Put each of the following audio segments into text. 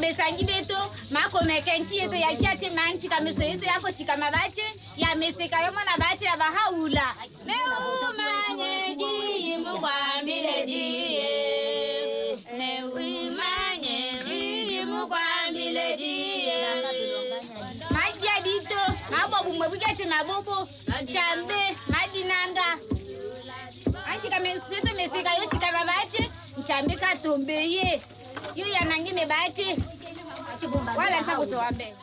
besangi beto mako mekenchi yeto ya kyate manchi kameso yeto yako shikama bache ya meseka yomo na bache ya bahaula neumanye ji mukwambile ji neumanye ji mukwambile ji maji adito mabo bumwe bukete mabobo chambe madinanga ashika meso meseka yo shikama bache chambe katombe ye yu ya nangine bache wala chakuzo wambe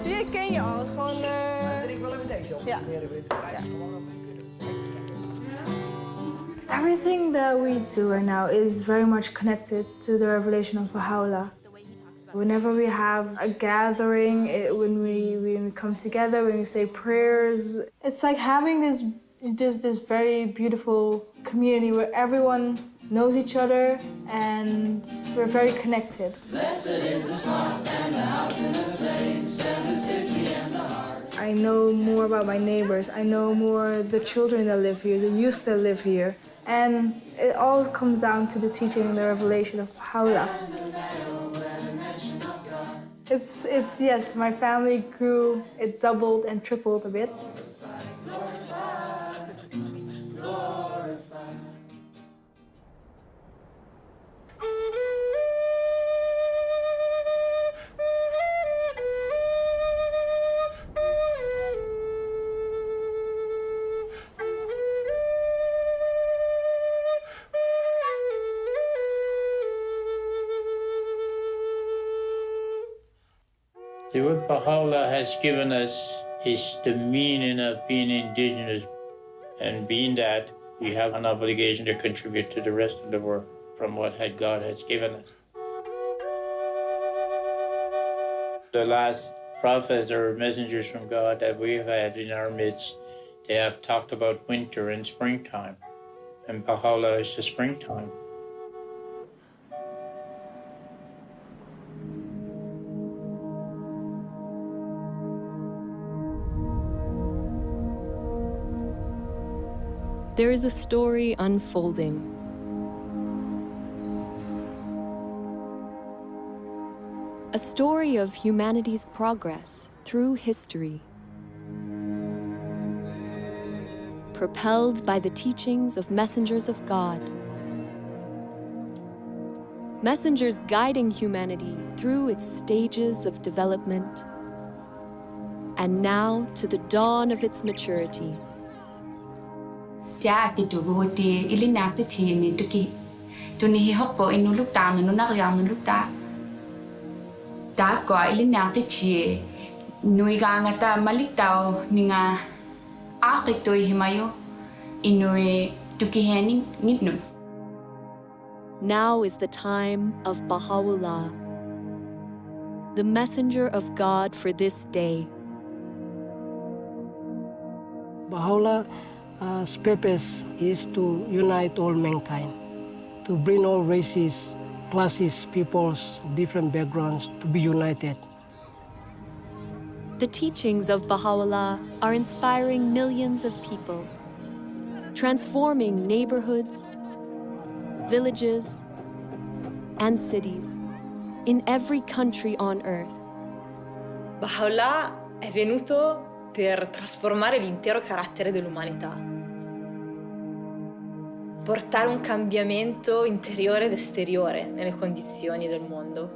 Die ken je al, gewoon Ik wil even deze op. Ja. Everything that we do right now is very much connected to the revelation of Baha'u'llah. Whenever we have a gathering, when we come together, when we say prayers, it's like having this very beautiful community where everyone knows each other and we're very connected. Blessed is the swamp and the house and the place and the city and the heart. I know more about my neighbors. I know more the children that live here, the youth that live here. And it all comes down to the teaching and the revelation of Baha'u'llah. It's yes, my family grew, it doubled and tripled a bit. What Baha'u'llah has given us is the meaning of being indigenous, and being that we have an obligation to contribute to the rest of the world from what God has given us. The last prophets or messengers from God that we've had in our midst, they have talked about winter and springtime, and Baha'u'llah is the springtime. There is a story unfolding. A story of humanity's progress through history, propelled by the teachings of messengers of God. Messengers guiding humanity through its stages of development, and now to the dawn of its maturity. Cha ti tu go ti ilina ti ti ni tu ki tu ni hok po inu luk ta nu na yang nu luk ta ta ko ilina ti chi nui ga nga ta malik tao ni nga a ki to himayo inu tu ki hening nit nu. Now is the time of Baha'u'llah, the messenger of God for this day. Baha'u'llah's purpose is to unite all mankind, to bring all races, classes, peoples, different backgrounds to be united. The teachings of Baha'u'llah are inspiring millions of people, transforming neighborhoods, villages, and cities in every country on earth. Baha'u'llah è venuto per trasformare l'intero carattere dell'umanità, portare un cambiamento interiore ed esteriore nelle condizioni del mondo.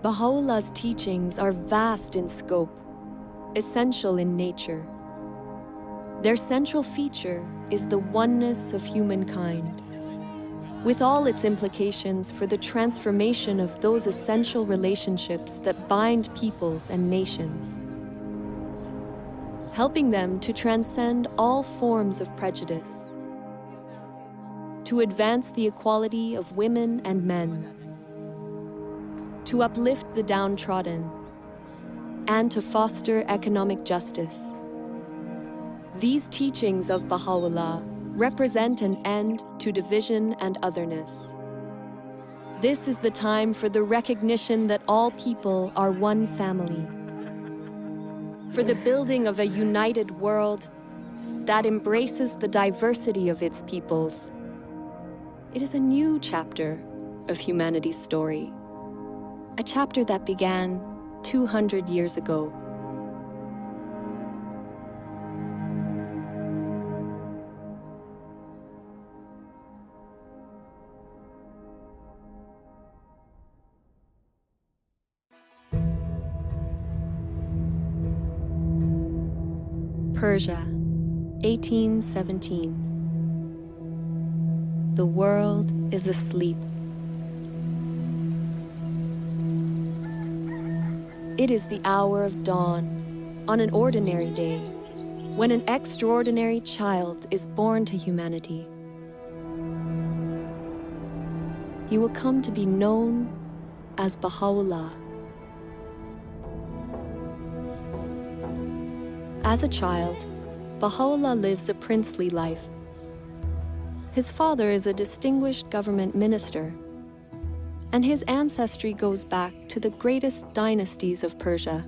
Baha'u'llah's teachings are vast in scope, essential in nature. Their central feature is the oneness of humankind, with all its implications for the transformation of those essential relationships that bind peoples and nations, helping them to transcend all forms of prejudice, to advance the equality of women and men, to uplift the downtrodden, and to foster economic justice. These teachings of Baha'u'llah represent an end to division and otherness. This is the time for the recognition that all people are one family, for the building of a united world that embraces the diversity of its peoples. It is a new chapter of humanity's story, a chapter that began 200 years ago. Persia, 1817. The world is asleep. It is the hour of dawn on an ordinary day when an extraordinary child is born to humanity. He will come to be known as Baha'u'llah. As a child, Baha'u'llah lives a princely life. His father is a distinguished government minister, and his ancestry goes back to the greatest dynasties of Persia.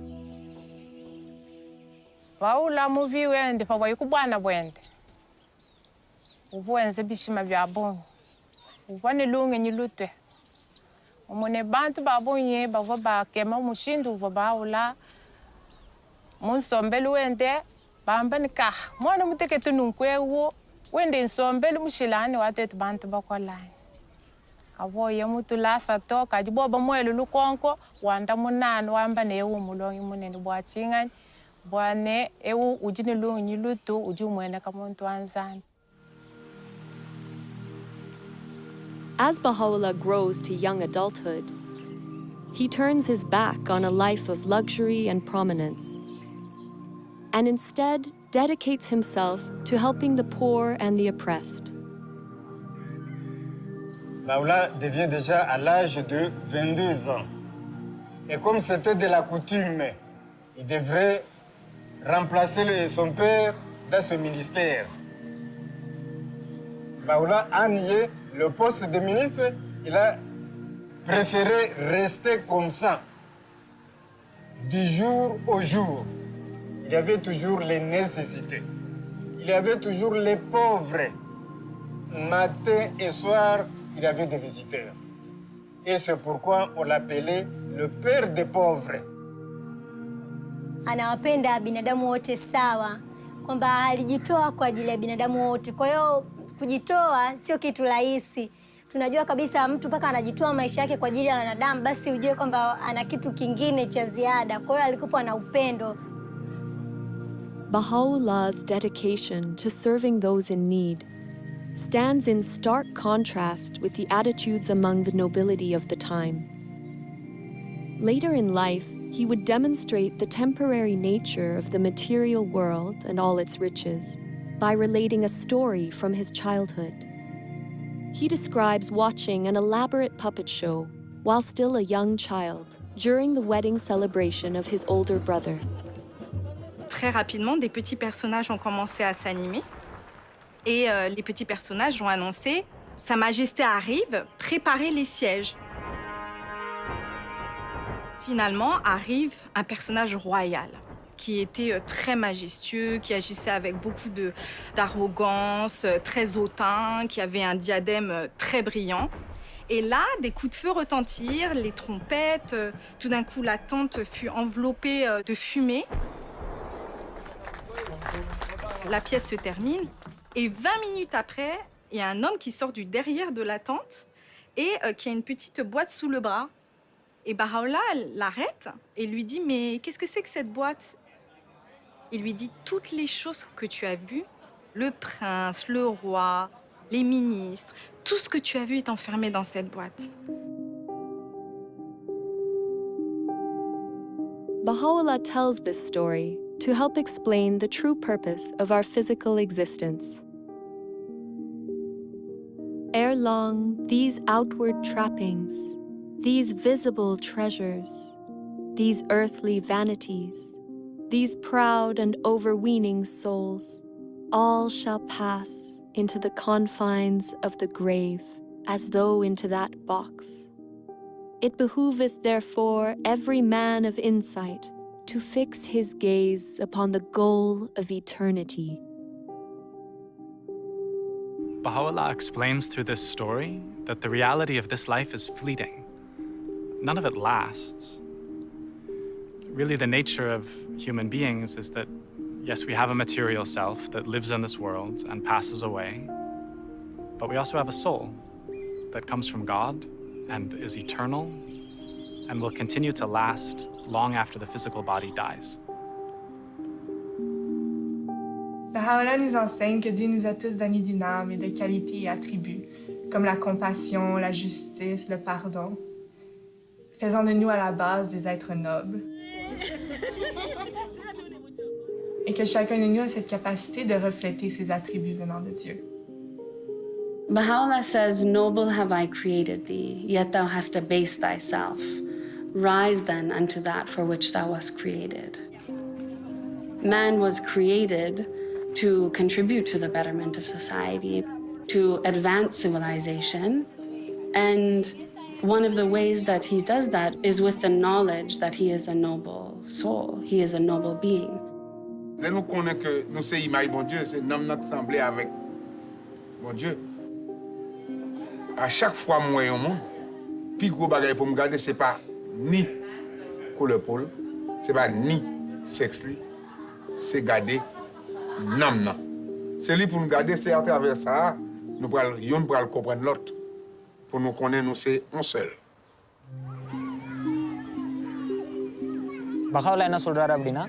Baha'u'llah muvi wende pa wayikubwana bwende. Ubuenze bishima bya bongo. Ubone lunge nyilutwe. Umone bantu babonye bava bakema mushindu uva Baha'u'llah. Munsombelu wende bambani ka mwana muteketu nunkwewo wende nsombelu mushilani watetu bantu bakolani kavoye mutu lasa toka jiboba mwelu lukonko wanda munanu wamba newu mulongi munene bwachingani bwane ewu ujini lungi nyilutu ujumwene kamuntu anzani. As Baha'u'llah grows to young adulthood, he turns his back on a life of luxury and prominence, and instead dedicates himself to helping the poor and the oppressed. Baha'u'llah devient déjà à l'âge de 22 ans. Et comme c'était de la coutume, il devrait remplacer son père dans ce ministère. Baha'u'llah a nié le poste de ministre, il a préféré rester comme ça, du jour au jour. Il y avait toujours les nécessités. Il y avait toujours les pauvres. Matin et soir, il y avait des visiteurs. Et c'est pourquoi on l'appelait le père des pauvres. Anawapenda binadamu wote sawa, kwamba alijitoa kwa ajili ya binadamu wote. Kwa hiyo kujitoa sio kitu rahisi. Tunajua kabisa mtu mpaka anajitoa maisha yake kwa ajili ya wanadamu, basi ujue kwamba ana kitu kingine cha ziada. Kwa hiyo alikuwa na upendo. Baha'u'llah's dedication to serving those in need stands in stark contrast with the attitudes among the nobility of the time. Later in life, he would demonstrate the temporary nature of the material world and all its riches by relating a story from his childhood. He describes watching an elaborate puppet show while still a young child during the wedding celebration of his older brother. Très rapidement, des petits personnages ont commencé à s'animer. Et les petits personnages ont annoncé « Sa Majesté arrive, préparez les sièges ». Finalement, arrive un personnage royal qui était très majestueux, qui agissait avec beaucoup d'arrogance, très hautain, qui avait un diadème très brillant. Et là, des coups de feu retentirent, les trompettes. Tout d'un coup, la tente fut enveloppée de fumée. La pièce se termine et 20 minutes après, il y a un homme qui sort du derrière de la tente et qui a une petite boîte sous le bras. Et Baha'u'llah l'arrête et lui dit « Mais qu'est-ce que c'est que cette boîte ?» Il lui dit « Toutes les choses que tu as vues, le prince, le roi, les ministres, tout ce que tu as vu est enfermé dans cette boîte. » Baha'u'llah tells this story to help explain the true purpose of our physical existence. Ere long, these outward trappings, these visible treasures, these earthly vanities, these proud and overweening souls, all shall pass into the confines of the grave, as though into that box. It behooveth therefore every man of insight to fix his gaze upon the goal of eternity, Baha'u'llah explains through this story that the reality of this life is fleeting. None of it lasts. Really, the nature of human beings is that, yes, we have a material self that lives in this world and passes away, but we also have a soul that comes from God and is eternal and will continue to last long after the physical body dies. Baha'u'llah nous enseigne que Dieu nous a tous donné d'une âme et de qualités et attributs, comme la compassion, la justice, le pardon, faisant de nous à la base des êtres nobles. Et que chacun de nous a cette capacité de refléter ces attributs venant de Dieu. Baha'u'llah says, "Noble have I created thee, yet thou hast abased thyself. Rise then unto that for which thou wast created." Man was created to contribute to the betterment of society, to advance civilization, and one of the ways that he does that is with the knowledge that he is a noble soul, he is a noble being. Là, nous connaissons que nous sommes l'image de bon Dieu, c'est nous qui semblons avec bon Dieu. À chaque fois que je vois un monde, le plus gros bagage pour me garder, ce n'est pas ni couleur peau, ce n'est pas ni sexe, c'est garder l'âme. C'est lui pour nous garder, c'est à travers ça, nous pourrons comprendre l'autre. Pour nous connaître, nous c'est un seul. Baha'u'llah என்ன சொல்றாரு அப்படின்னா,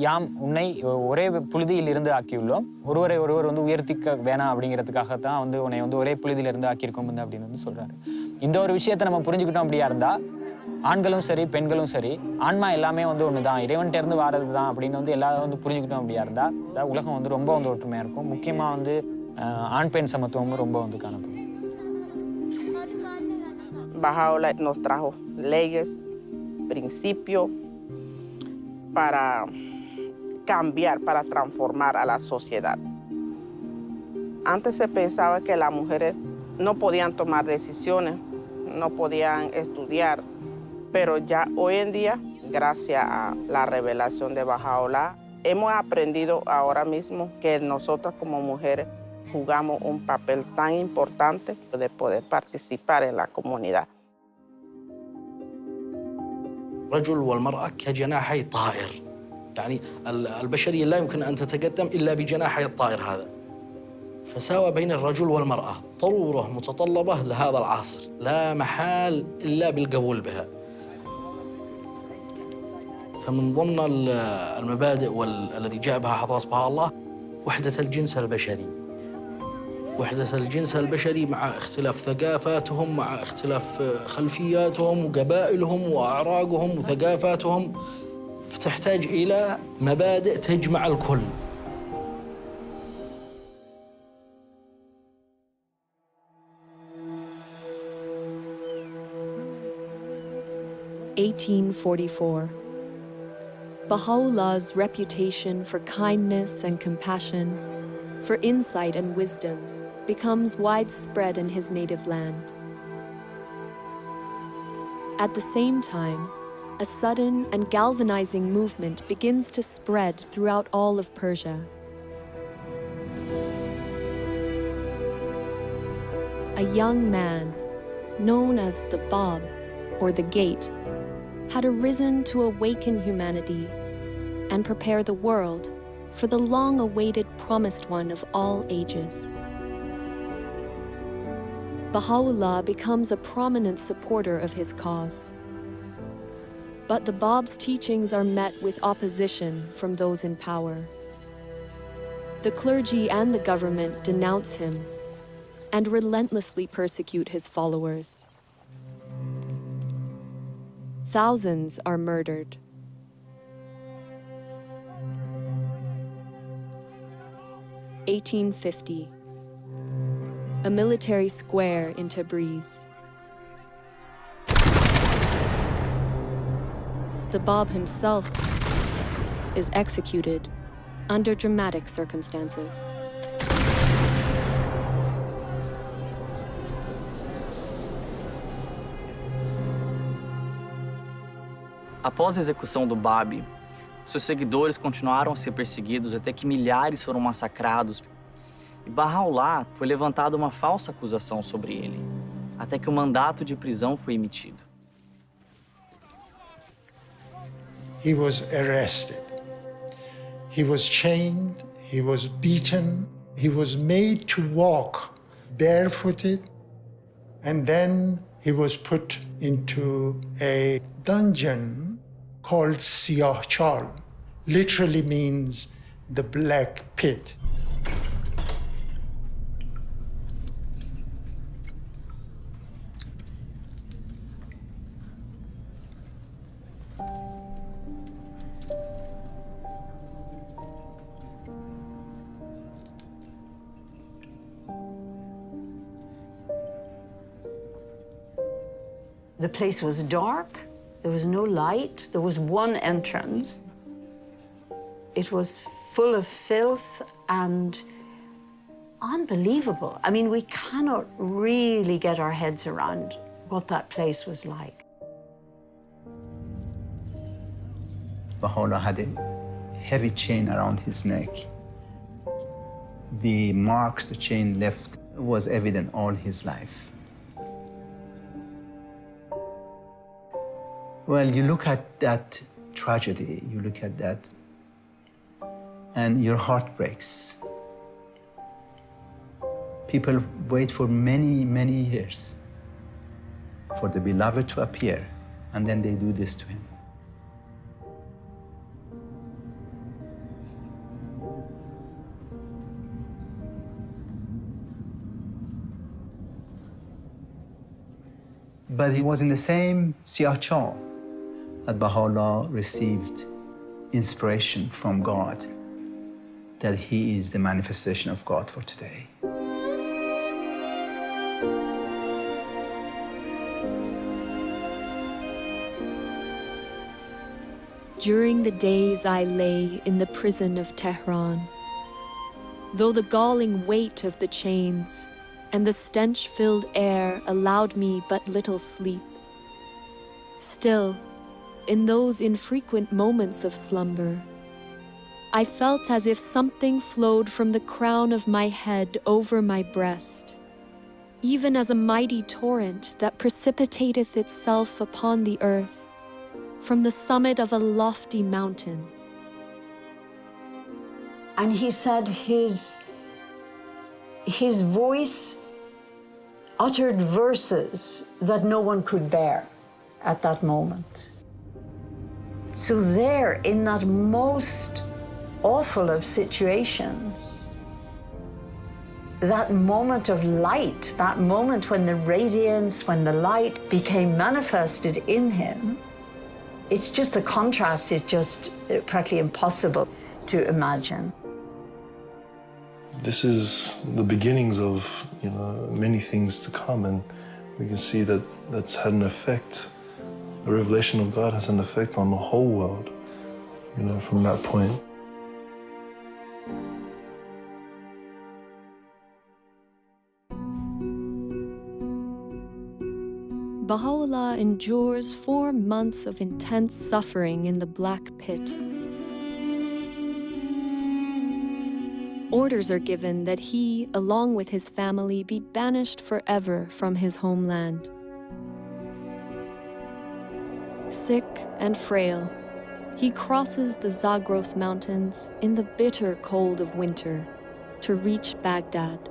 யாம் உன்னை ஒரே புழுதியிலிருந்து ஆக்கியுள்ளோம், ஒருவரை ஒருவர் உயர்த்திக்க வேணாம் அப்படிங்கிறதுக்காகத்தான் உன்னை ஒரே புழுதியிலிருந்து ஆக்கியிருக்கோம் அப்படின்னு சொல்றாரு. இந்த ஒரு விஷயத்தை நம்ம புரிஞ்சுக்கிட்டோம் அப்படியா இருந்தா, ஆண்களும் சரி பெண்களும் சரி, ஆன்மா எல்லாமே ஒண்ணுதான், இறைவன்கிட்ட இருந்து வாரது தான் அப்படின்னு எல்லாரும் புரிஞ்சுக்கிட்டோம் அப்படியா இருந்தா, உலகம் ரொம்ப ஒற்றுமையா இருக்கும். முக்கியமா ஆண் பெண் சமத்துவம் ரொம்ப காணப்படும். Baha'u'llah nos trajo leyes, principios para cambiar, para transformar a la sociedad. Antes se pensaba que las mujeres no podían tomar decisiones, no podían estudiar, pero ya hoy en día, gracias a la revelación de Baha'u'llah, hemos aprendido ahora mismo que nosotras como mujeres jugamos un papel tan importante de poder participar en la comunidad. الرجل والمرأة كجناحي طائر، يعني البشرية لا يمكن أن تتقدم إلا بجناحي الطائر هذا. فساوى بين الرجل والمرأة ضرورة متطلبة لهذا العصر، لا محال إلا بالقبول بها. فمن ضمن المبادئ الذي جاء بها حضرة بها الله وحدة الجنس البشري. وحدة الجنس البشري مع اختلاف ثقافاتهم، مع اختلاف خلفياتهم وقبائلهم وأعراقهم وثقافاتهم، فتحتاج إلى مبادئ تجمع الكل. (1844) Baha'u'llah's reputation for kindness and compassion, for insight and wisdom, becomes widespread in his native land. At the same time, a sudden and galvanizing movement begins to spread throughout all of Persia. A young man, known as the Bab, or the Gate, had arisen to awaken humanity and prepare the world for the long-awaited promised one of all ages. Baha'u'llah becomes a prominent supporter of his cause. But the Bab's teachings are met with opposition from those in power. The clergy and the government denounce him and relentlessly persecute his followers. Thousands are murdered. (1850) A military square in Tabriz. The Bab himself is executed under dramatic circumstances. Após a execução do Bab, seus seguidores continuaram a ser perseguidos até que milhares foram massacrados. E Baha'u'lláh foi levantada uma falsa acusação sobre ele, até que o mandato de prisão foi emitido. He was arrested. He was chained, he was beaten, he was made to walk barefooted, and then he was put into a dungeon called Siyah Chal, literally means the black pit. The place was dark, there was no light, there was one entrance. It was full of filth and unbelievable. I mean, we cannot really get our heads around what that place was like. Baha'u'lláh had a heavy chain around his neck. The marks the chain left was evident all his life. Well, you look at that tragedy, you look at that, and your heart breaks. People wait for many, many years for the beloved to appear, and then they do this to him. But he was in the same Siyah Chal that Baha'u'lláh received inspiration from God, that he is the manifestation of God for today. During the days I lay in the prison of Tehran, though the galling weight of the chains and the stench-filled air allowed me but little sleep, still, in those infrequent moments of slumber, I felt as if something flowed from the crown of my head over my breast, even as a mighty torrent that precipitateth itself upon the earth from the summit of a lofty mountain. And he said his voice uttered verses that no one could bear at that moment. So there, in that most awful of situations, that moment of light, that moment when the radiance, when the light became manifested in him, it's just a contrast, it's just practically impossible to imagine. This is the beginnings of, many things to come, and we can see that that's had an effect. The revelation of God has an effect on the whole world, from that point. Baha'u'lláh endures 4 months of intense suffering in the Black Pit. Orders are given that he, along with his family, be banished forever from his homeland. Sick and frail, he crosses the Zagros Mountains in the bitter cold of winter to reach Baghdad.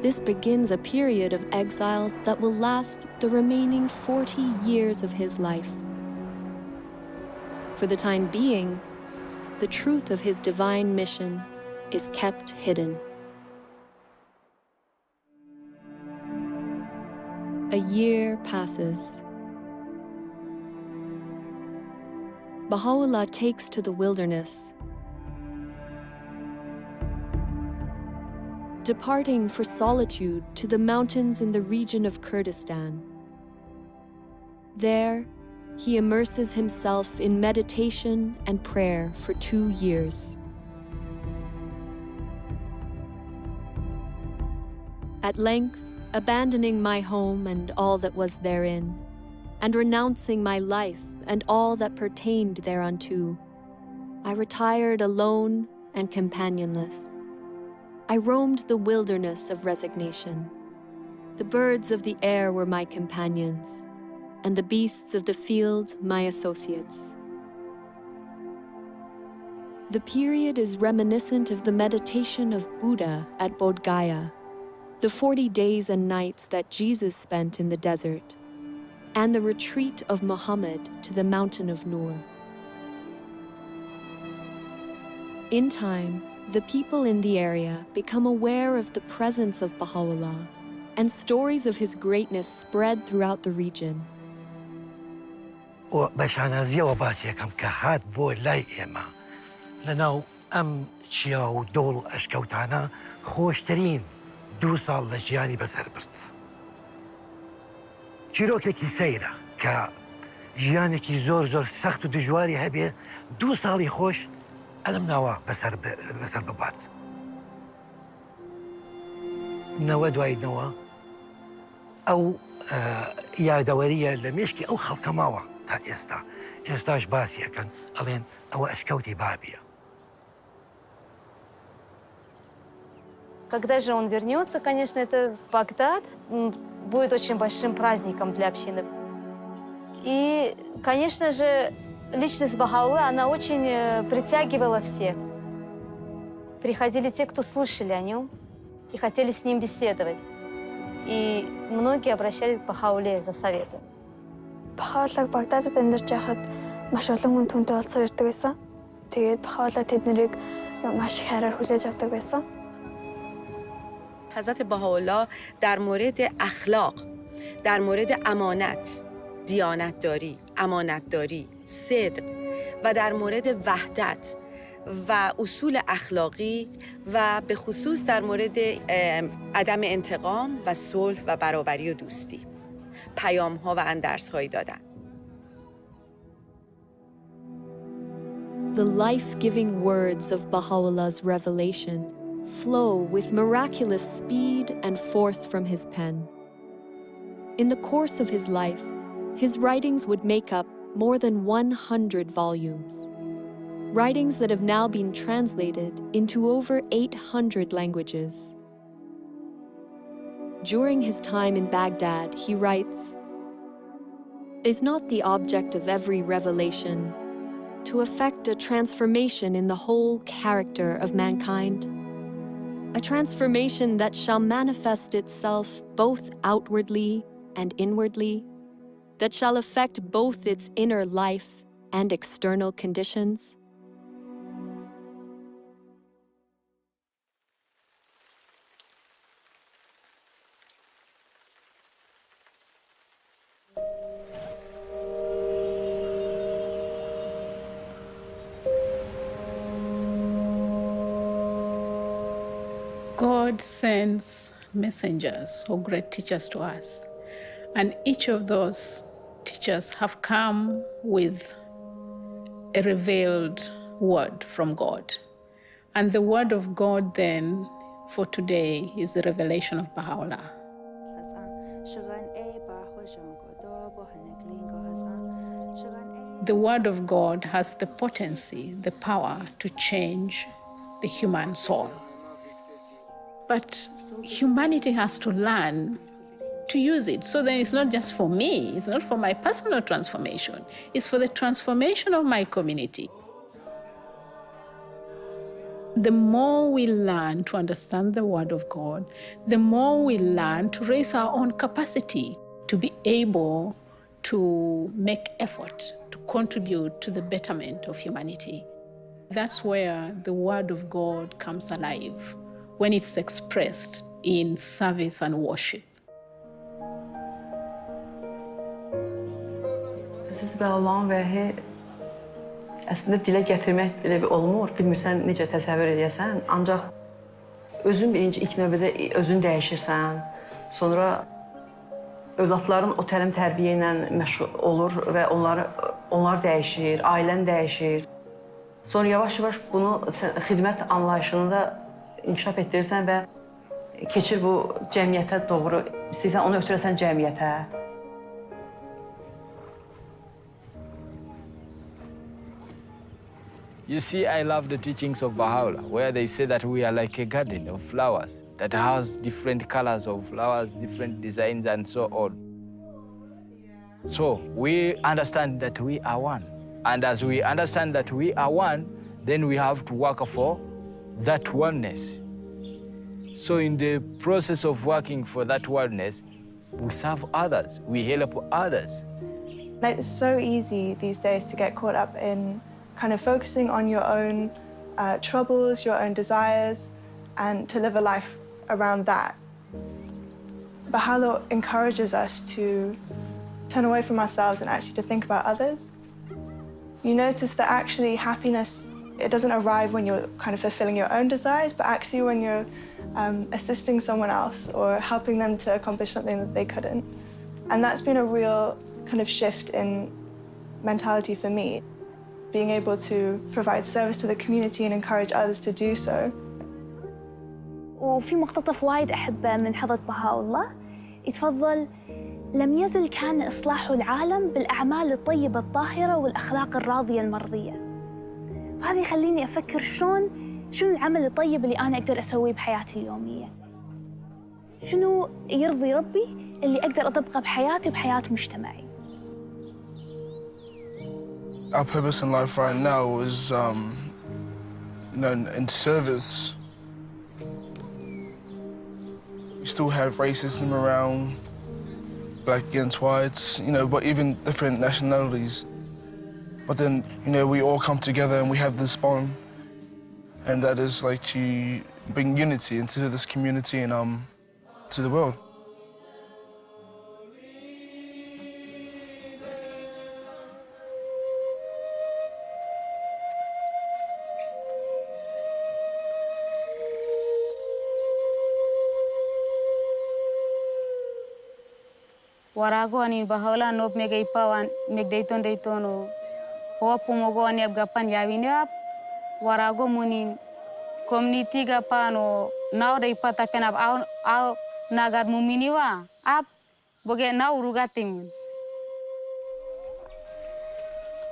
This begins a period of exile that will last the remaining 40 years of his life. For the time being, the truth of his divine mission is kept hidden. A year passes. Baha'u'lláh takes to the wilderness, departing for solitude to the mountains in the region of Kurdistan. There, he immerses himself in meditation and prayer for 2 years. At length, abandoning my home and all that was therein, and renouncing my life and all that pertained thereunto, I retired alone and companionless. I roamed the wilderness of resignation. The birds of the air were my companions, and the beasts of the field my associates. The period is reminiscent of the meditation of Buddha at Bodh Gaya, the 40 days and nights that Jesus spent in the desert, and the retreat of Muhammad to the mountain of Nur. In time, the people in the area become aware of the presence of Baha'u'llah, and stories of his greatness spread throughout the region. لەناو ئەم چیا و دۆڵ و ئەشکەوتانە خۆشترین 2 ساڵ لە ژیانی بەسەر برد. چیرۆکێکی سەیرە کە ژیانێکی زۆر سەخت و دژواری هەبێ 2 ساڵی خۆش ئەلم ناوە بەسەر ببات. نەوە دوای نەوە ئەو یادەوەریە لە مێشکی ئەو خەڵکە ماوە تا ئێستا. ئێستاش باسیەکەن ئەڵێن ئەوە ئەشکەوتی بابیە. Когда же он вернется, конечно, это Багдад будет очень большим праздником для общины. И, конечно же, личность Бахаулы, она очень притягивала всех. Приходили те, кто слышали о нем и хотели с ним беседовать. И многие обращались к Бахауле за советом. Бахаулаг Багдадад амьдарч байхад маш олон хүн түүнтэй уулзсаар ирдэг байсан. Тэгээд Бахаулаа тэднийг маш их хайраар хүлээж авдаг байсан. حضرت بهاءالله در مورد اخلاق، در مورد امانت، دیانتداری، امانتداری، صدق و در مورد وحدت و اصول اخلاقی و به خصوص در مورد عدم انتقام و صلح و برابری و دوستی پیام‌ها و اندرس‌هایی دادن. The life-giving words of Baha'u'llah's revelation flow with miraculous speed and force from his pen. In the course of his life, his writings would make up more than 100 volumes, writings that have now been translated into over 800 languages. During his time in Baghdad, he writes, "Is not the object of every revelation to effect a transformation in the whole character of mankind? A transformation that shall manifest itself both outwardly and inwardly, that shall affect both its inner life and external conditions?" God sends messengers or great teachers to us, and each of those teachers have come with a revealed word from God. And the word of God then for today is the revelation of Baha'u'llah. The word of God has the potency, the power to change the human soul. But humanity has to learn to use it. So then it's not just for me, it's not for my personal transformation, it's for the transformation of my community. The more we learn to understand the word of God, the more we learn to raise our own capacity to be able to make effort to contribute to the betterment of humanity. That's where the word of God comes alive, when it's expressed in service and worship. Hazreti Allah'ın vəhi əslində dilə gətirmək belə bir olmur. Bilmirsən necə təsəvvür edəsən. Ancaq özün birinci ilk növbədə özün dəyişirsən. Sonra övladların o təlim tərbiyə ilə məşğul olur və onlar dəyişir, ailən dəyişir. Sonra yavaş-yavaş bunu xidmət anlayışını da inkişaf etdirirsən və keçir bu cəmiyyətə doğru, istəyirsən onu ötürəsən cəmiyyətə. You see, I love the teachings of Baha'u'llah, where they say that we are like a garden of flowers that has different colors of flowers, different designs, and so on. So we understand that we are one. And as we understand that we are one, then we have to work for that oneness. So in the process of working for that oneness, we serve others, we help others. It's so easy these days to get caught up in kind of focusing on your own troubles, your own desires, and to live a life around that. Baha'u'llah encourages us to turn away from ourselves and actually to think about others. You notice that actually happiness, it doesn't arrive when you're kind of fulfilling your own desires, but actually when you're assisting someone else or helping them to accomplish something that they couldn't. And that's been a real kind of shift in mentality for me, being able to provide service to the community and encourage others to do so. وفي مقتطف وايد أحبه من حضرة بهاء الله يتفضل: لم يزل كان إصلاح العالم بالأعمال الطيبة الطاهرة والأخلاق الراضية المرضية. فهذا يخليني أفكر شنو العمل الطيب اللي أنا أقدر أسويه بحياتي اليومية، شنو يرضي ربي اللي أقدر أطبقه بحياتي وبحياة مجتمعي. Our purpose in life right now is, in service. We still have racism around, black against whites, but even different nationalities. But then, we all come together and we have this bond, and that is like to bring unity into this community and to the world. Warago ani Baha'u'llah nop mega ipawan meg daytono hopu mogo ani abgapan yawinyap warago munin community gapano now day pata penab au nagar muminiwa ap boge now urugatim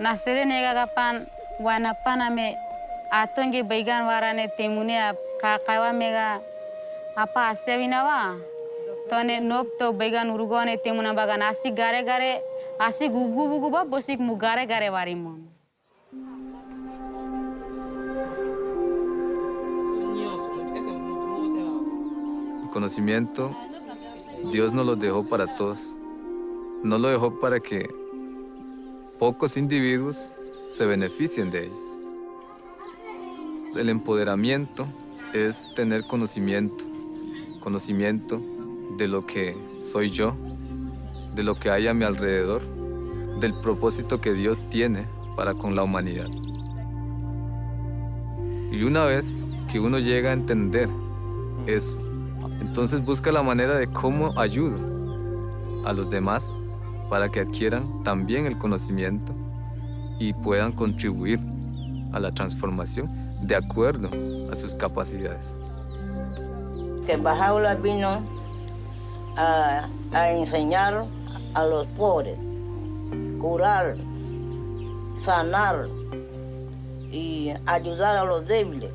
nasere nega gapan wana paname atonge baigan warane temune ap kakawa mega apa asewinawa tone nop to began urugone temuna bagan asi gare asi gugu ba bosik mu gare warimon. El conocimiento Dios no lo dejó para todos, no lo dejó para que pocos individuos se beneficien de ello. El empoderamiento es tener conocimiento de lo que soy yo, de lo que hay a mi alrededor, del propósito que Dios tiene para con la humanidad. Y una vez que uno llega a entender eso, entonces busca la manera de cómo ayudo a los demás para que adquieran también el conocimiento y puedan contribuir a la transformación de acuerdo a sus capacidades. Que Baha'u'llah vino a enseñar a los pobres, curar, sanar y ayudar a los débiles.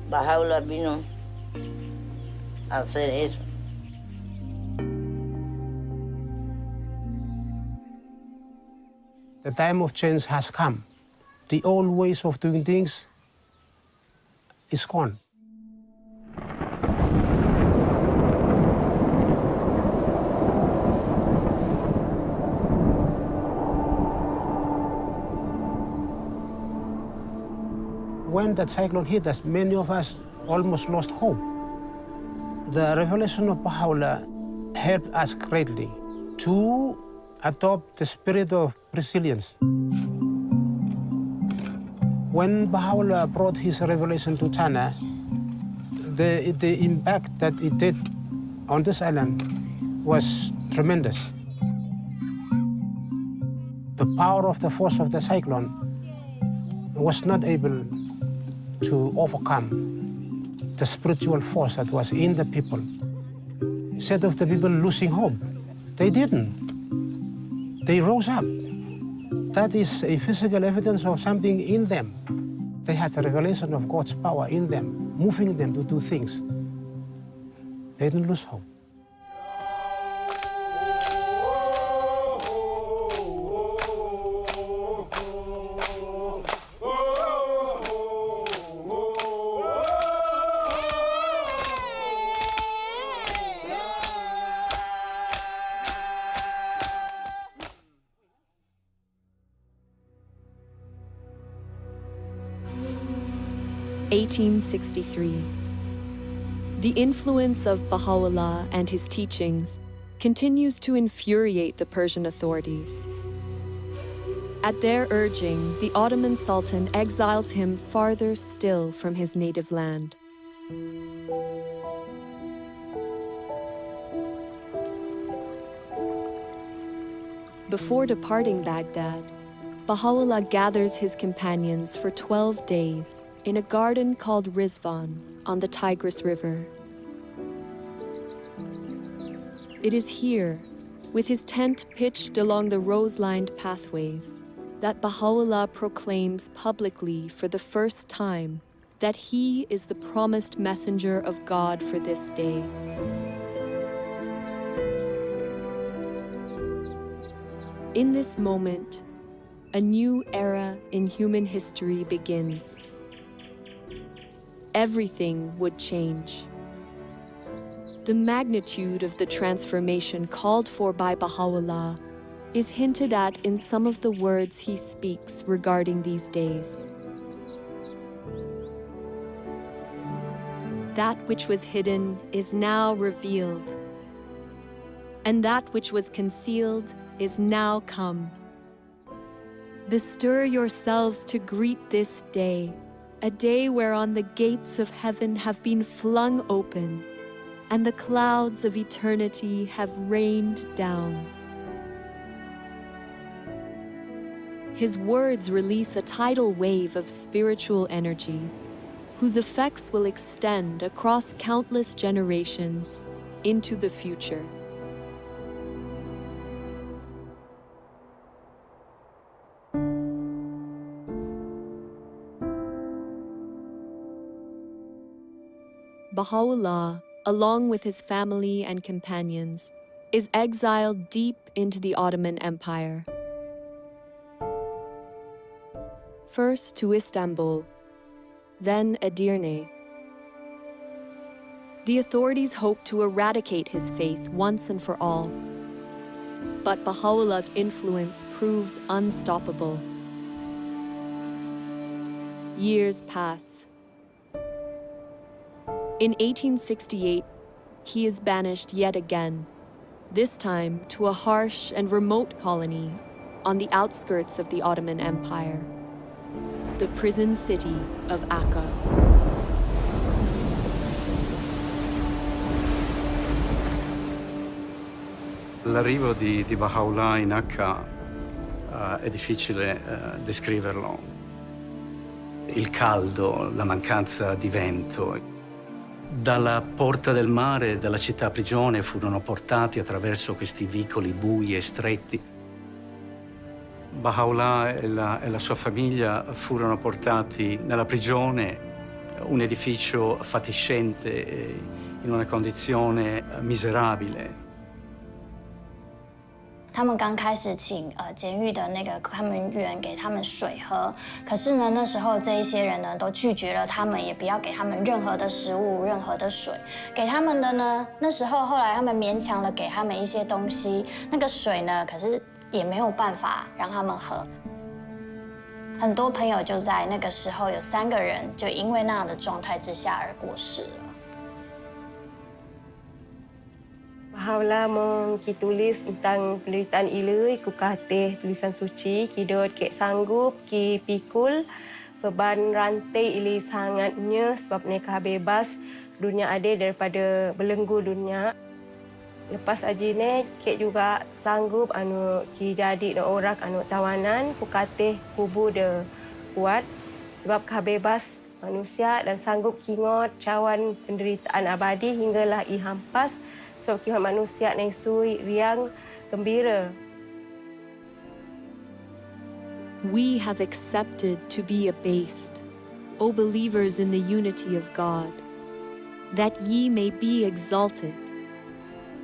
Baha'u'llah vino a hacer eso. The time of change has come. The old ways of doing things is gone. When that cyclone hit us, many of us almost lost hope. The revelation of Baha'u'llah helped us greatly to adopt the spirit of resilience. When Baha'u'llah brought his revelation to China, the impact that it did on this island was tremendous. The power of the force of the cyclone was not able to overcome the spiritual force that was in the people. Instead of the people losing hope, they didn't. They rose up. that is a physical evidence of something in them. They have a revelation of God's power in them, moving them to do things. They don't lose hope. (1863). The influence of Baha'u'llah and his teachings continues to infuriate the Persian authorities. At their urging, the Ottoman Sultan exiles him farther still from his native land. Before departing Baghdad, Baha'u'llah gathers his companions for 12 days in a garden called Rizvan on the Tigris River. It is here, with his tent pitched along the rose-lined pathways, that Baha'u'llah proclaims publicly for the first time that he is the promised messenger of God for this day. In this moment, a new era in human history begins. Everything would change. The magnitude of the transformation called for by Baha'u'llah is hinted at in some of the words he speaks regarding these days. That which was hidden is now revealed, and that which was concealed is now come. Bestir yourselves to greet this day, a day whereon the gates of heaven have been flung open, and the clouds of eternity have rained down. His words release a tidal wave of spiritual energy, whose effects will extend across countless generations into the future. Baha'u'llah, along with his family and companions, is exiled deep into the Ottoman Empire. First to Istanbul, then Edirne. The authorities hope to eradicate his faith once and for all. But Baha'u'llah's influence proves unstoppable. Years pass. In 1868, he is banished yet again, this time to a harsh and remote colony on the outskirts of the Ottoman Empire, the prison city of Akka. L'arrivo di Baha'u'llah in Akka è difficile descriverlo. Il caldo, la mancanza di vento. Dalla porta del mare, dalla città prigione, furono portati attraverso questi vicoli bui e stretti. Baha'u'llah e la sua famiglia furono portati nella prigione, un edificio fatiscente, in una condizione miserabile. 他们刚开始请监狱的那个看门员给他们水喝，可是呢，那时候这一些人呢都拒绝了他们，也不要给他们任何的食物、任何的水。给他们的呢，那时候后来他们勉强的给他们一些东西，那个水呢，可是也没有办法让他们喝。很多朋友就在那个时候有3个人就因为那样的状态之下而过世了。 Baha'u'llah ki tulis tentang penderitaan ilui, ku katih tulisan suci, ki dot kek sanggup, ki pikul, beban rantai ilui sangatnya sebab mereka bebas, dunia adil daripada belenggu dunia. Lepas ajine, kek juga sanggup ki jadi orang tawanan, ku katih kubu de kuat sebab bebas manusia dan sanggup kingot cawan penderitaan abadi hinggalah i hampas. Sebab kita manusia yang sui, riang, gembira. we have accepted to be abased, O believers in the unity of God, that ye may be exalted,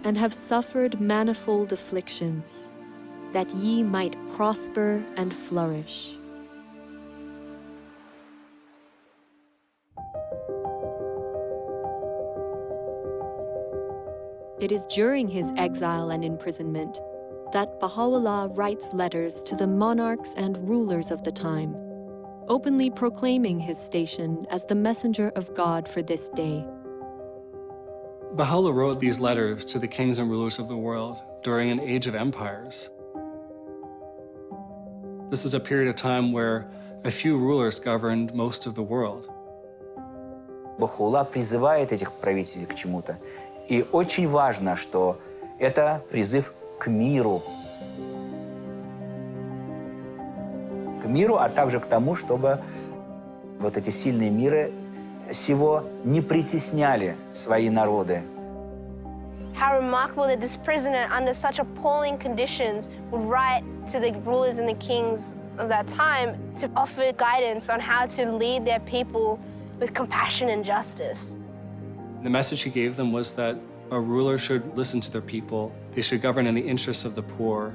and have suffered manifold afflictions, that ye might prosper and flourish. It is during his exile and imprisonment that Baha'u'llah writes letters to the monarchs and rulers of the time, openly proclaiming his station as the messenger of God for this day. Baha'u'llah wrote these letters to the kings and rulers of the world during an age of empires. This is a period of time where a few rulers governed most of the world. Baha'u'llah призывает этих правителей к чему-то. И очень важно, что это призыв к миру. К миру, а также к тому, чтобы вот эти сильные миры сего не притесняли свои народы. How remarkable that this prisoner, under such appalling conditions, would write to the rulers and the kings of that time to offer guidance on how to lead their people with compassion and justice. The message he gave them was that a ruler should listen to their people, they should govern in the interests of the poor,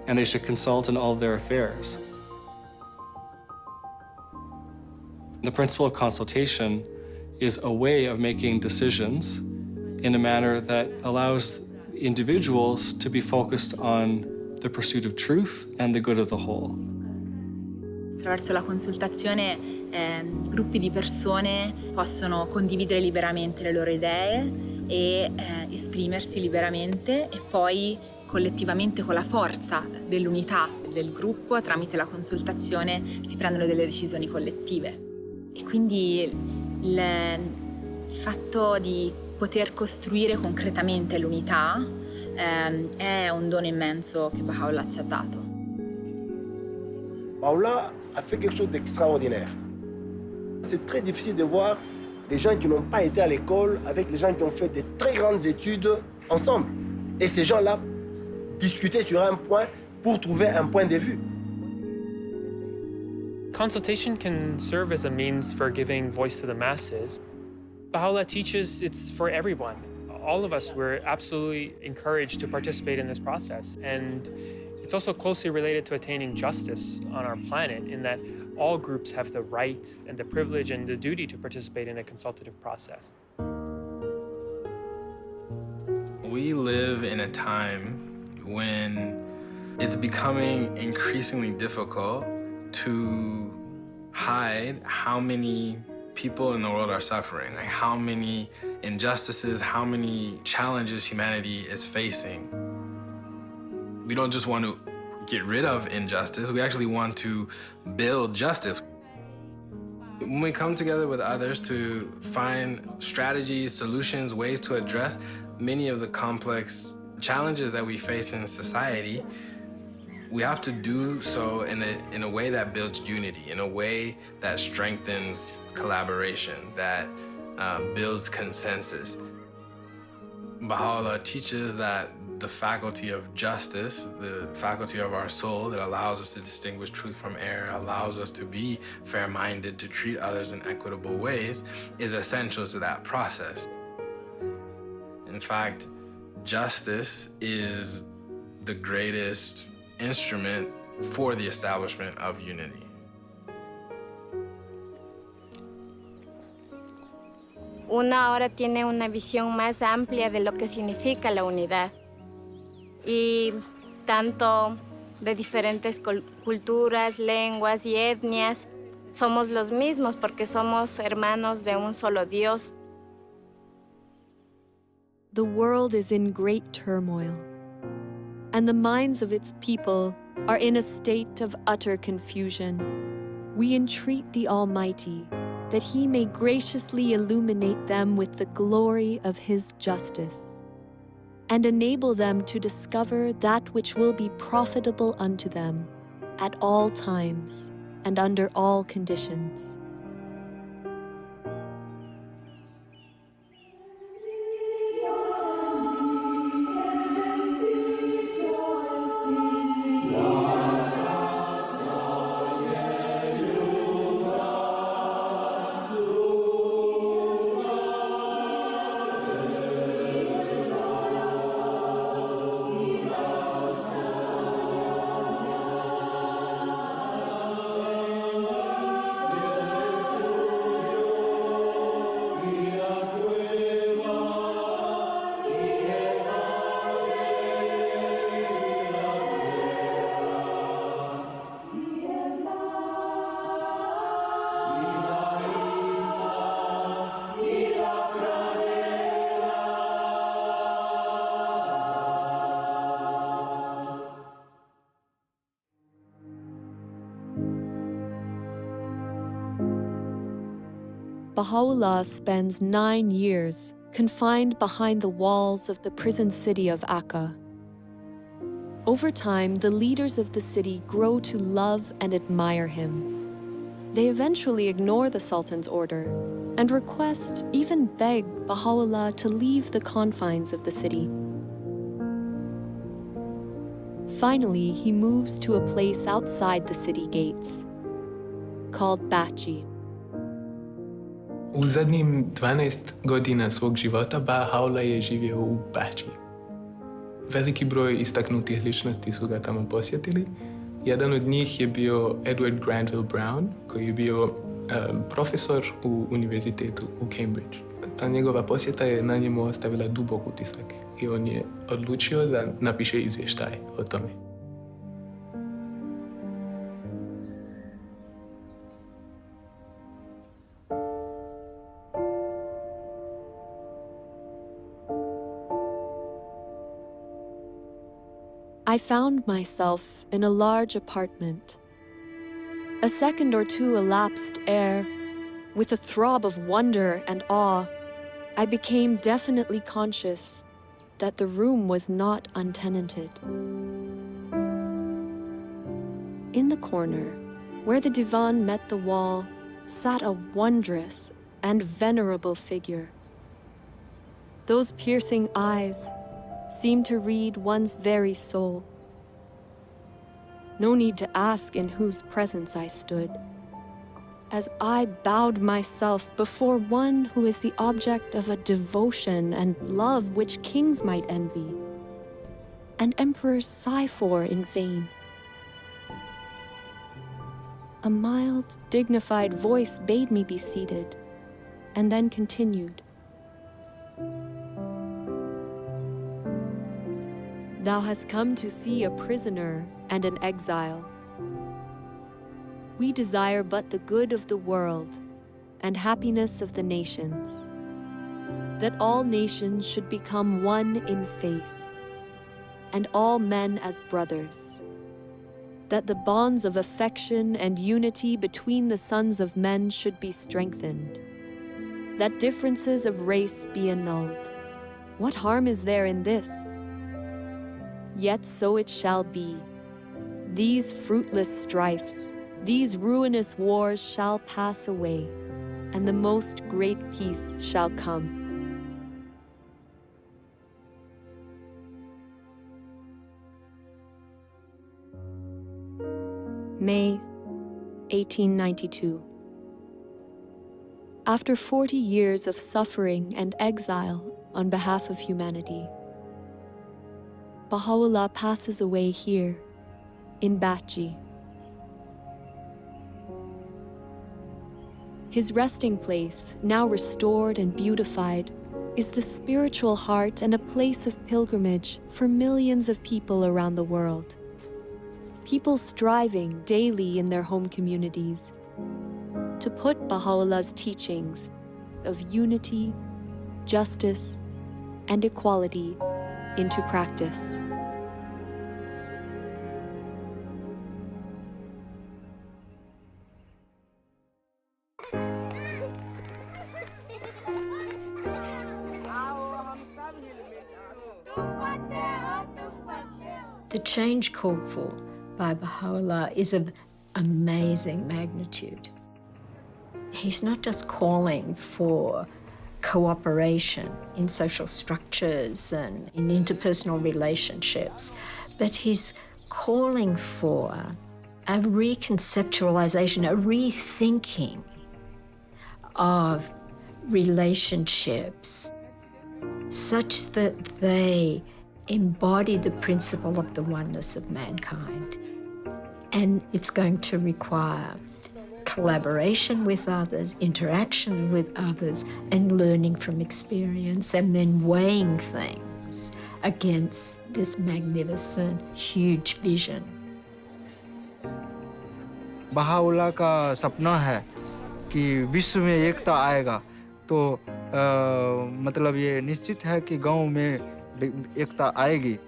and they should consult in all of their affairs. The principle of consultation is a way of making decisions in a manner that allows individuals to be focused on the pursuit of truth and the good of the whole. Attraverso la consultazione gruppi di persone possono condividere liberamente le loro idee e esprimersi liberamente e poi collettivamente con la forza dell'unità del gruppo tramite la consultazione si prendono delle decisioni collettive. E quindi il fatto di poter costruire concretamente l'unità è un dono immenso che Baha'u'llah ci ha dato. Baha'u'llah a fait quelque chose d'extraordinaire. C'est très difficile de voir les gens qui n'ont pas été à l'école avec les gens qui ont fait de très grandes études ensemble. Et ces gens-là discuter sur un point pour trouver un point de vue. Consultation can serve as a means for giving voice to the masses. Baha'u'llah teaches it's for everyone. All of us, we're absolutely encouraged to participate in this process. And it's also closely related to attaining justice on our planet in that all groups have the right and the privilege and the duty to participate in a consultative process. We live in a time when it's becoming increasingly difficult to hide how many people in the world are suffering, like how many injustices, how many challenges humanity is facing. We don't just want to get rid of injustice, we actually want to build justice. When we come together with others to find strategies, solutions, ways to address many of the complex challenges that we face in society, we have to do so in a way that builds unity, in a way that strengthens collaboration, that builds consensus. Baha'u'llah teaches that the faculty of justice, the faculty of our soul that allows us to distinguish truth from error, allows us to be fair-minded, to treat others in equitable ways, is essential to that process. In fact, justice is the greatest instrument for the establishment of unity. Una ahora tiene una visión más amplia de lo que significa la unidad. Y tanto de diferentes culturas, lenguas y etnias, somos los mismos porque somos hermanos de un solo Dios. The world is in great turmoil, and the minds of its people are in a state of utter confusion. We entreat the Almighty that He may graciously illuminate them with the glory of His justice, and enable them to discover that which will be profitable unto them at all times and under all conditions. Baha'u'llah spends 9 years confined behind the walls of the prison city of Akka. Over time, the leaders of the city grow to love and admire him. They eventually ignore the Sultan's order and request, even beg Baha'u'llah to leave the confines of the city. Finally, he moves to a place outside the city gates, called Bachi. U zadnjim 12 godina svog života Baha'u'llah je živio u Bači. Veliki broj istaknutih ličnosti su ga tamo posjetili. Jedan od njih je bio Edward Granville Brown, koji je bio profesor u univerzitetu u Cambridge. Ta njegova posjeta je na njemu ostavila dubok utisak i on je odlučio da napiše izvještaj o tome. I found myself in a large apartment. A second or two elapsed ere, with a throb of wonder and awe, I became definitely conscious that the room was not untenanted. In the corner, where the divan met the wall, sat a wondrous and venerable figure. Those piercing eyes seemed to read one's very soul. No need to ask in whose presence I stood, as I bowed myself before one who is the object of a devotion and love which kings might envy, and emperors sigh for in vain. A mild, dignified voice bade me be seated, and then continued. Thou hast come to see a prisoner and an exile. We desire but the good of the world and happiness of the nations, that all nations should become one in faith, and all men as brothers, that the bonds of affection and unity between the sons of men should be strengthened, that differences of race be annulled. What harm is there in this? Yet so it shall be. These fruitless strifes, these ruinous wars shall pass away, and the most great peace shall come. May 1892. After 40 years of suffering and exile on behalf of humanity, Baha'u'llah passes away here, in Bachi. His resting place, now restored and beautified, is the spiritual heart and a place of pilgrimage for millions of people around the world. People striving daily in their home communities to put Baha'u'llah's teachings of unity, justice, and equality into practice. The change called for by Baha'u'llah is of amazing magnitude. He's not just calling for cooperation in social structures and in interpersonal relationships, but he's calling for a reconceptualization, a rethinking of relationships such that they embody the principle of the oneness of mankind. And it's going to require collaboration with others, interaction with others, and learning from experience, and then weighing things against this magnificent, huge vision. Baha'u'llah का सपना है कि विश्व में एकता आएगा, तो मतलब ये निश्चित है कि गांव में एकता आएगी.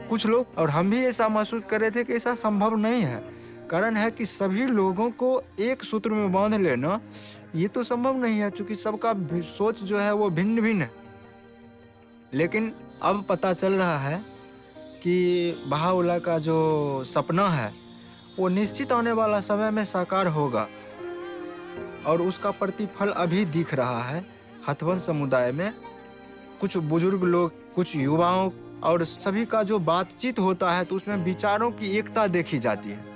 कुछ लोग और हम भी ऐसा महसूस कर रहे थे कि ऐसा संभव नहीं है, कारण है कि सभी लोगों को एक सूत्र में बांध लेना ये तो संभव नहीं है, क्योंकि सबका सोच जो है वो भिन्न भिन्न है। लेकिन अब पता चल रहा है कि बहाउल्लाह का जो सपना है वो निश्चित आने वाला समय में साकार होगा, और उसका प्रतिफल अभी दिख रहा है हथवंश समुदाय में। कुछ बुजुर्ग लोग, कुछ युवाओं और सभी का जो बातचीत होता है तो उसमें विचारों की एकता देखी जाती है।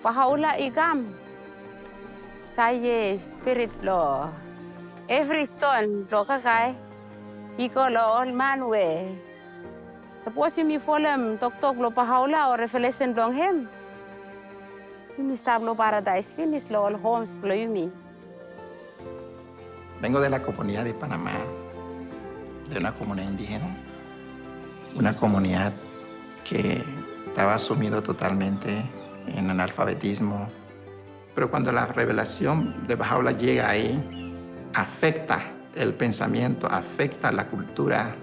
Baha'u'llah igam. Saya spirit lo. Every stone lo kakai. Iko lo all man we. Suppose you follow tok lo Baha'u'llah or revelation long him. You stab lo paradise finish lo all homes lo yumi. Vengo de la comunidad de Panamá, de una comunidad indígena, una comunidad que estaba sumido totalmente en analfabetismo, pero cuando la revelación de Baha'u'llah llega ahí, afecta el pensamiento, afecta la cultura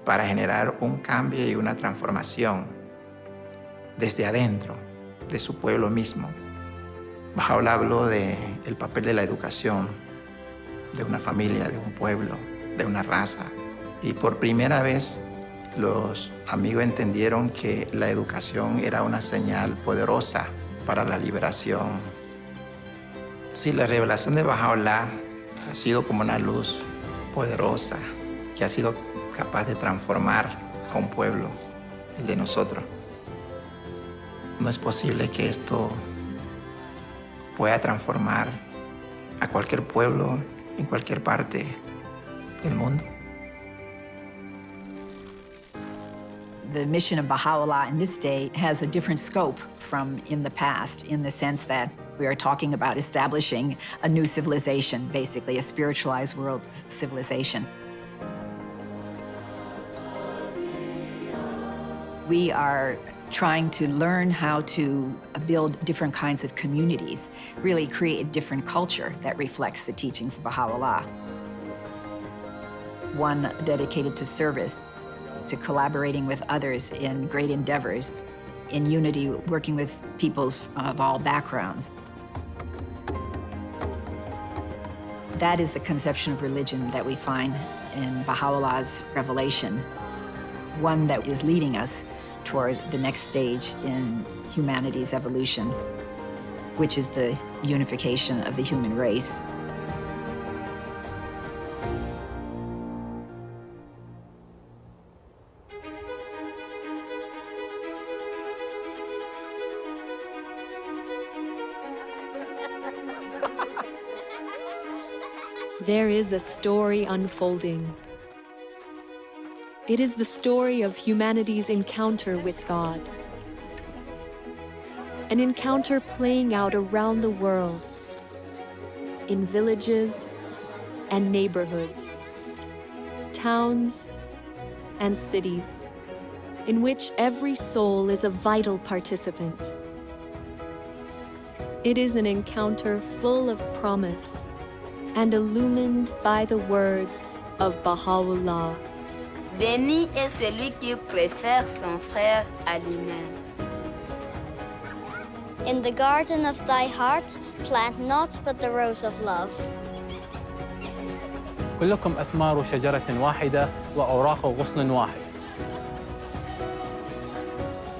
para generar un cambio y una transformación desde adentro de su pueblo mismo. Baha'u'llah habló del papel de la educación, de una familia, de un pueblo, de una raza, y por primera vez los amigos entendieron que la educación era una señal poderosa para la liberación. Sí, la revelación de Baha'u'llah ha sido como una luz poderosa que ha sido capaz de transformar a un pueblo, el de nosotros. No es posible que esto pueda transformar a cualquier pueblo en cualquier parte del mundo. The mission of Baha'u'llah in this day has a different scope from in the past, in the sense that we are talking about establishing a new civilization, basically a spiritualized world civilization. We are trying to learn how to build different kinds of communities, really create a different culture that reflects the teachings of Baha'u'llah. One dedicated to service, to collaborating with others in great endeavors, in unity, working with peoples of all backgrounds. That is the conception of religion that we find in Baha'u'llah's revelation, one that is leading us toward the next stage in humanity's evolution, which is the unification of the human race. There is a story unfolding. It is the story of humanity's encounter with God. An encounter playing out around the world, in villages and neighborhoods, towns and cities, in which every soul is a vital participant. It is an encounter full of promise and illumined by the words of Baha'u'llah. Béni est celui qui préfère son frère à lui-même. In the garden of thy heart, plant not but the rose of love. كلكم أثمار شجرة واحدة وأوراق غصن واحد.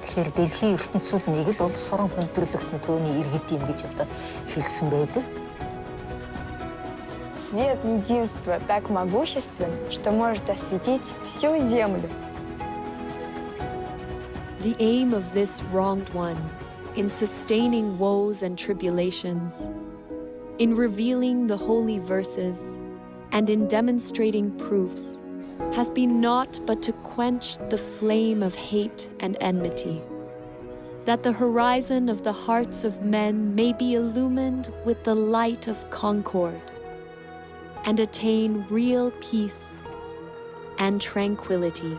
Тэгэхээр дэлхийн ертөнцийн нэг л улс орон хүндрэлтэн төөний иргэд юм гэж одоо хэлсэн байдаг. Свет единства так могуществен, что может осветить всю землю. The aim of this wronged one in sustaining woes and tribulations, in revealing the holy verses, and in demonstrating proofs, has been naught but to quench the flame of hate and enmity, that the horizon of the hearts of men may be illumined with the light of concord, and attain real peace and tranquility.